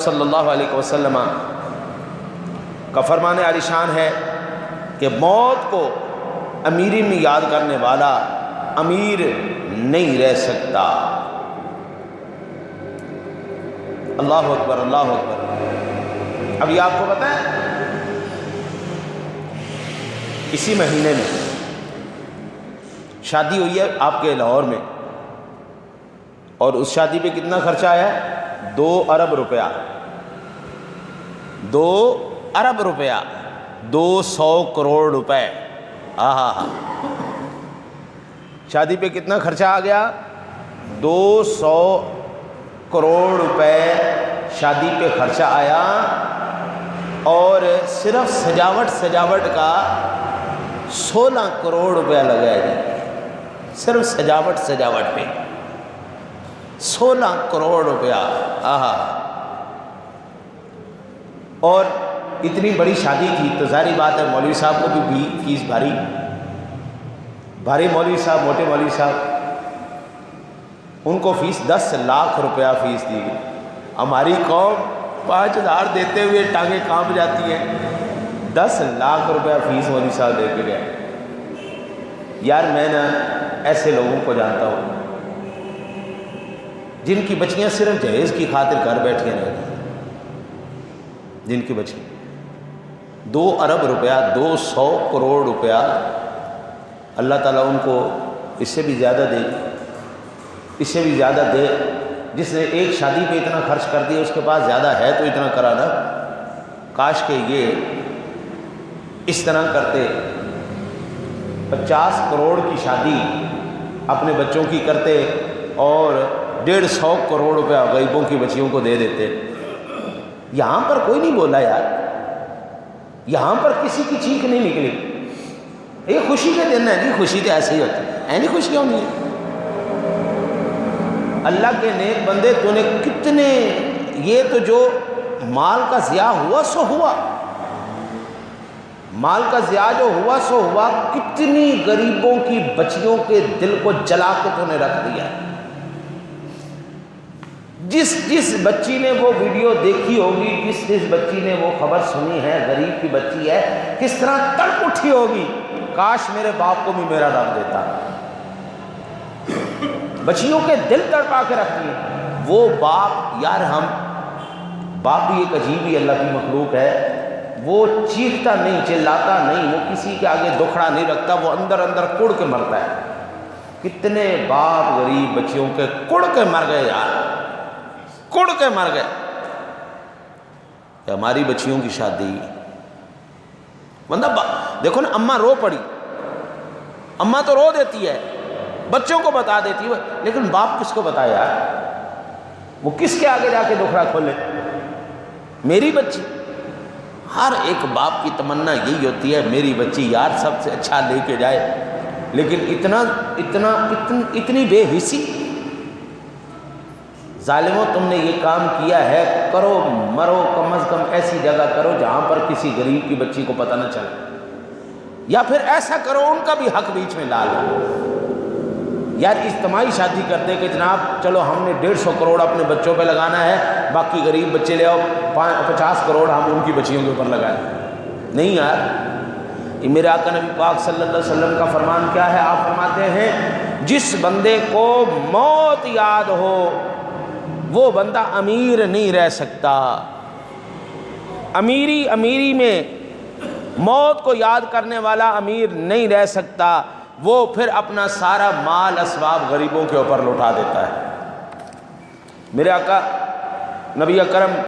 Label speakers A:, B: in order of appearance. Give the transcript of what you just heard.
A: صلی اللہ علیہ وسلم کا فرمان عالی شان ہے کہ موت کو امیری میں یاد کرنے والا امیر نہیں رہ سکتا۔ اللہ اکبر، اللہ اکبر۔ اب یہ آپ کو پتہ ہے اسی مہینے میں شادی ہوئی ہے آپ کے لاہور میں، اور اس شادی پہ کتنا خرچہ آیا ہے؟ 2 ارب روپیہ، 2 ارب روپیہ، 200 کروڑ روپے۔ شادی پہ کتنا خرچہ آ گیا؟ 200 کروڑ روپے شادی پہ خرچہ آیا، اور صرف سجاوٹ کا 16 کروڑ روپیہ لگا ہے جی، صرف سجاوٹ پہ 16 کروڑ روپیہ۔ اور اتنی بڑی شادی تھی تو ظاہری بات ہے مولوی صاحب کو بھی فیس بھاری مولوی صاحب، موٹے مولوی صاحب، ان کو فیس 10 لاکھ روپیہ فیس دی گئی۔ ہماری قوم 5000 دیتے ہوئے ٹانگیں کانپ جاتی ہیں، 10 لاکھ روپیہ فیس مولوی صاحب دے کے گئے۔ یار میں نا ایسے لوگوں کو جانتا ہوں جن کی بچیاں صرف جہیز کی خاطر گھر بیٹھے رہ گئی، جن کی بچی 2 ارب روپیہ، 200 کروڑ روپیہ، اللہ تعالیٰ ان کو اس سے بھی زیادہ دے، اس سے بھی زیادہ دے۔ جس نے ایک شادی پہ اتنا خرچ کر دیا اس کے پاس زیادہ ہے تو اتنا کرا نا۔ کاش کہ یہ اس طرح کرتے، 50 کروڑ کی شادی اپنے بچوں کی کرتے اور 150 کروڑ روپیہ غریبوں کی بچیوں کو دے دیتے۔ یہاں پر کوئی نہیں بولا یار، یہاں پر کسی کی چیخ نہیں نکلی۔ یہ خوشی کے دن ہے جی، خوشی تو ایسے ہی ہوتی ہے، اینی خوشی ہونی ہے۔ اللہ کے نیک بندے، تو نے کتنے، یہ تو جو مال کا ضیاع ہوا سو ہوا، مال کا ضیاع جو ہوا سو ہوا، کتنی غریبوں کی بچیوں کے دل کو جلا کے تو نے رکھ دیا۔ جس بچی نے وہ ویڈیو دیکھی ہوگی، جس بچی نے وہ خبر سنی ہے، غریب کی بچی ہے، کس طرح تڑپ اٹھی ہوگی، کاش میرے باپ کو بھی میرا رب دیتا۔ بچیوں کے دل تڑپا کے رکھ دیے۔ وہ باپ، یار ہم باپ بھی ایک عجیب ہی اللہ کی مخلوق ہے، وہ چیختا نہیں، چلاتا نہیں، وہ کسی کے آگے دکھڑا نہیں رکھتا، وہ اندر اندر کڑ کے مرتا ہے۔ کتنے باپ غریب بچیوں کے کڑ کے مر گئے یار، کڑ کے مر گئے کہ ہماری بچیوں کی شادی۔ بندہ دیکھو نا، اماں رو پڑی، اماں تو رو دیتی ہے، بچوں کو بتا دیتی ہے، لیکن باپ کس کو بتائے یار؟ وہ کس کے آگے جا کے دکھڑا کھولے؟ میری بچی، ہر ایک باپ کی تمنا یہی ہوتی ہے میری بچی یار سب سے اچھا لے کے جائے، لیکن اتنی بے حسی۔ ظالموں، تم نے یہ کام کیا ہے، کرو مرو، کم از کم ایسی جگہ کرو جہاں پر کسی غریب کی بچی کو پتہ نہ چلے، یا پھر ایسا کرو ان کا بھی حق بیچ میں لا لو۔ یار اجتماعی شادی کرتے کہ جناب چلو ہم نے 150 کروڑ اپنے بچوں پہ لگانا ہے، باقی غریب بچے لے آؤ، 50 کروڑ ہم ان کی بچیوں کے اوپر لگائیں۔ نہیں یار، یہ میرے آقا نبی پاک صلی اللہ علیہ وسلم کا فرمان کیا ہے؟ آپ فرماتے ہیں جس بندے کو موت یاد ہو وہ بندہ امیر نہیں رہ سکتا۔ امیری میں موت کو یاد کرنے والا امیر نہیں رہ سکتا، وہ پھر اپنا سارا مال اسباب غریبوں کے اوپر لوٹا دیتا ہے۔ میرے آقا نبی اکرم